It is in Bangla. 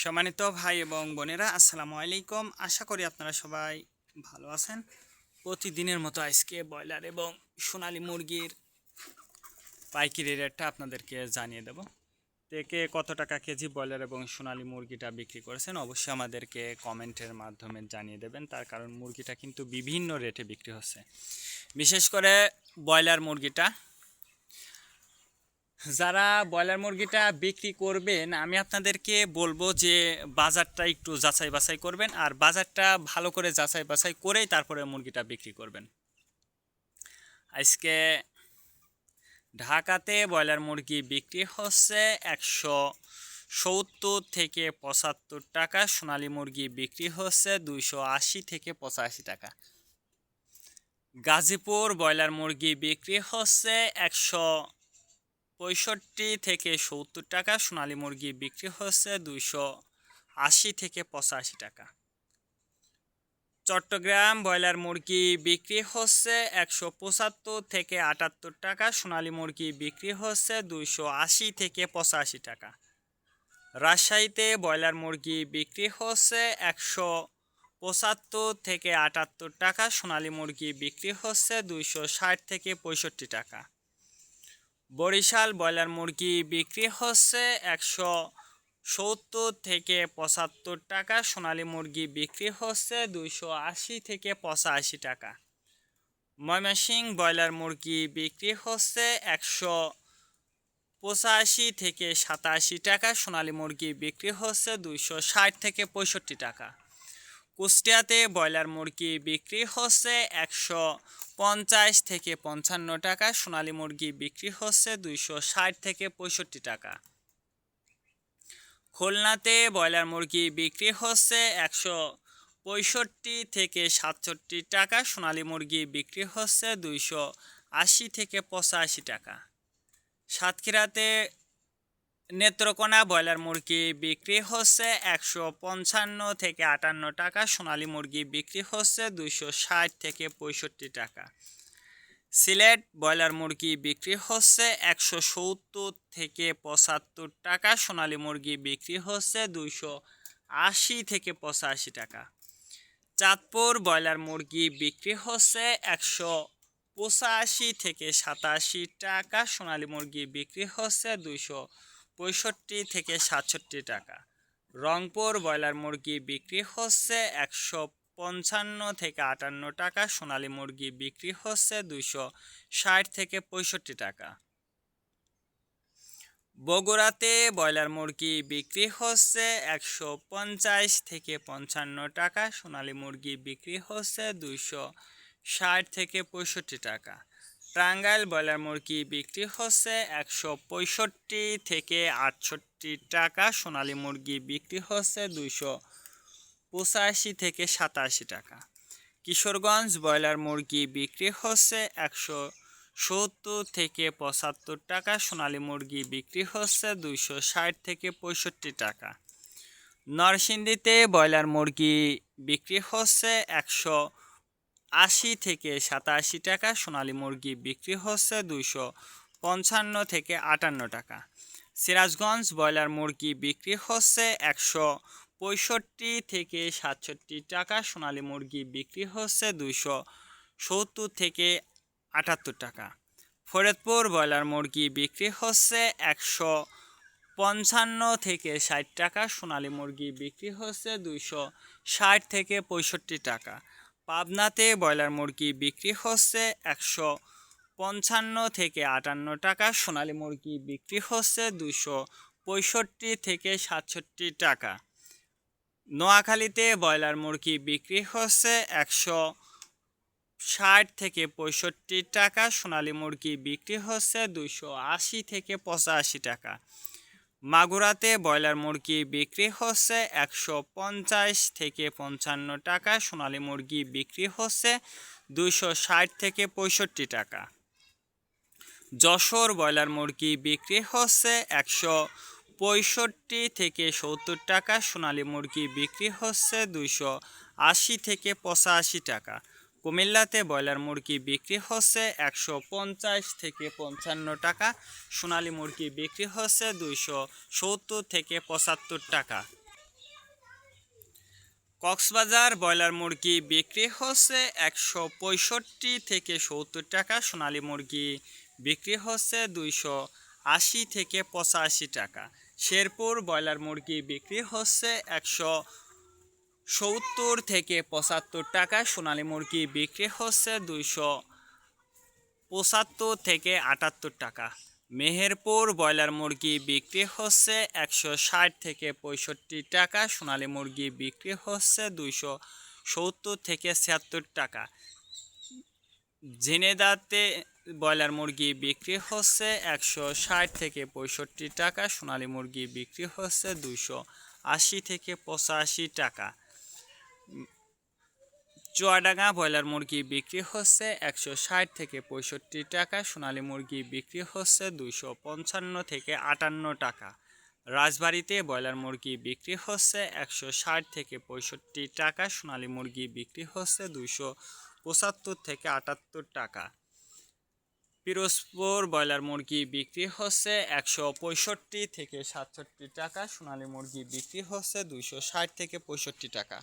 সম্মানিত ভাই এবং বোনেরা, আসসালামু আলাইকুম। আশা করি আপনারা সবাই ভালো আছেন। প্রতিদিনের মতো আজকে ব্রয়লার এবং সোনালী মুরগির পাইকারি রেটটা আপনাদেরকে জানিয়ে দেব। থেকে কত টাকা কেজি ব্রয়লার এবং সোনালী মুরগিটা বিক্রি করেছেন অবশ্যই আমাদেরকে কমেন্টের মাধ্যমে জানিয়ে দেবেন। তার কারণ মুরগিটা কিন্তু বিভিন্ন রেটে বিক্রি হচ্ছে, বিশেষ করে ব্রয়লার মুরগিটা। যারা ব্রয়লার মুরগিটা বিক্রি করবেন আমি আপনাদেরকে বলবো যে বাজারটা একটু যাচাই বাছাই করবেন, আর বাজারটা ভালো করে যাচাই বাছাই করেই তারপরে মুরগিটা বিক্রি করবেন। আজকে ঢাকাতে ব্রয়লার মুরগি বিক্রি হচ্ছে 170 থেকে 75 টাকা, সোনালী মুরগি বিক্রি হচ্ছে 280 থেকে 85 টাকা। গাজীপুর ব্রয়লার মুরগি বিক্রি হচ্ছে 165 থেকে 70 টাকা, সোনালী মুরগি বিক্রি হচ্ছে 280 থেকে 85 টাকা। চট্টগ্রাম ব্রয়লার মুরগি বিক্রি হচ্ছে 175 থেকে 78 টাকা, সোনালী মুরগি বিক্রি হচ্ছে 280 থেকে 85 টাকা। রাজশাহীতে ব্রয়লার মুরগি বিক্রি হচ্ছে 175 থেকে 78 টাকা, সোনালী মুরগি বিক্রি হচ্ছে 260 থেকে 65 টাকা। বরিশাল ব্রয়লার মুরগি বিক্রি হচ্ছে 170 থেকে 75 টাকা, সোনালী মুরগি বিক্রি হচ্ছে 280 থেকে 85 টাকা। ময়মনসিংহ ব্রয়লার মুরগি বিক্রি হচ্ছে 185 থেকে 87 টাকা, সোনালী মুরগি বিক্রি হচ্ছে 260 থেকে 65 টাকা। কুষ্টিয়াতে ব্রয়লার মুরগি বিক্রি হচ্ছে 150 থেকে 55 টাকা, সোনালী মুরগি বিক্রি হচ্ছে 260 থেকে 65 টাকা। খুলনাতে ব্রয়লার মুরগি বিক্রি হচ্ছে 165 থেকে 67 টাকা, সোনালী মুরগি বিক্রি হচ্ছে 280 থেকে 85 টাকা। সাতক্ষীরাতে নেত্রকোনা ব্রয়লার মুরগি বিক্রি হচ্ছে 155 থেকে 58 টাকা, সোনালী মুরগি বিক্রি হচ্ছে 260 থেকে 65 টাকা। সিলেট ব্রয়লার মুরগি বিক্রি হচ্ছে 170 থেকে 75 টাকা, সোনালী মুরগি বিক্রি হচ্ছে 280 থেকে 85 টাকা। চাঁদপুর ব্রয়লার মুরগি বিক্রি হচ্ছে 185 থেকে 87 টাকা, সোনালী মুরগি বিক্রি হচ্ছে 265 থেকে 67 টাকা। রংপুর ব্রয়লার মুরগি বিক্রি হচ্ছে 155 থেকে 58 টাকা, সোনালী মুরগি বিক্রি হচ্ছে 260 থেকে 65 টাকা। বগুড়াতে ব্রয়লার মুরগি বিক্রি হচ্ছে 150 থেকে 55 টাকা, সোনালী মুরগি বিক্রি হচ্ছে 260 থেকে 65 টাকা। টাঙ্গাইল ব্রয়লার মুরগি বিক্রি হচ্ছে 165 থেকে 68 টাকা, সোনালী মুরগি বিক্রি হচ্ছে 285 থেকে 87 টাকা। কিশোরগঞ্জ ব্রয়লার মুরগি বিক্রি হচ্ছে 170 থেকে 75 টাকা, সোনালী মুরগি বিক্রি হচ্ছে 260 থেকে 65 টাকা। নরসিংদীতে ব্রয়লার মুরগি বিক্রি হচ্ছে 180 থেকে 87 টাকা, সোনালী মুরগি বিক্রি হচ্ছে 255 থেকে 58 টাকা। সিরাজগঞ্জ ব্রয়লার মুরগি বিক্রি হচ্ছে 165 থেকে 67 টাকা, সোনালী মুরগি বিক্রি হচ্ছে 270 থেকে 78 টাকা। ফরিদপুর ব্রয়লার মুরগি বিক্রি হচ্ছে 155 থেকে 60 টাকা, সোনালী মুরগি বিক্রি হচ্ছে 260 থেকে 65 টাকা। পাবনাতে ব্রয়লার মুরগি বিক্রি হচ্ছে 155 থেকে 58 টাকা, সোনালী মুরগি বিক্রি হচ্ছে 265 থেকে 67 টাকা। নোয়াখালীতে ব্রয়লার মুরগি বিক্রি হচ্ছে 160 থেকে 65 টাকা, সোনালী মুরগি বিক্রি হচ্ছে 280 থেকে 85 টাকা। মাগুরাতে ব্রয়লার মুরগি বিক্রি হচ্ছে 150 থেকে 55 টাকা, সোনালী মুরগি বিক্রি হচ্ছে 260 থেকে 65 টাকা। যশোর ব্রয়লার মুরগি বিক্রি হচ্ছে 165 থেকে 70 টাকা, সোনালী মুরগি বিক্রি হচ্ছে 280 থেকে 85 টাকা। কুমিল্লাতে ব্রয়লার মুরগি বিক্রি হচ্ছে 150 থেকে 55 টাকা, সোনালী মুরগি বিক্রি হচ্ছে 270 থেকে 75 টাকা। কক্সবাজার ব্রয়লার মুরগি বিক্রি হচ্ছে 165 থেকে 70 টাকা, সোনালী মুরগি বিক্রি হচ্ছে 280 থেকে 85 টাকা। শেরপুর ব্রয়লার মুরগি বিক্রি হচ্ছে 170 থেকে 75 টাকা, সোনালী মুরগি বিক্রি হচ্ছে 275 থেকে 78 টাকা। মেহেরপুর ব্রয়লার মুরগি বিক্রি হচ্ছে 160 থেকে 65 টাকা, সোনালী মুরগি বিক্রি হচ্ছে 270 থেকে 76 টাকা। ঝিনেদাতে ব্রয়লার মুরগি বিক্রি হচ্ছে 160 থেকে 65 টাকা, সোনালী মুরগি বিক্রি হচ্ছে 280 থেকে 85 টাকা। চুয়াডাঙ্গা ব্রয়লার মুরগি বিক্রি হচ্ছে 160 থেকে 65 টাকা, সোনালী মুরগি বিক্রি হচ্ছে 255 থেকে 58 টাকা। রাজবাড়িতে ব্রয়লার মুরগি বিক্রি হচ্ছে 160 থেকে 65 টাকা, সোনালী মুরগি বিক্রি হচ্ছে 275 থেকে 78 টাকা। পিরোজপুর ব্রয়লার মুরগি বিক্রি হচ্ছে 165 থেকে 67 টাকা, সোনালী মুরগি বিক্রি হচ্ছে 260 থেকে 65 টাকা।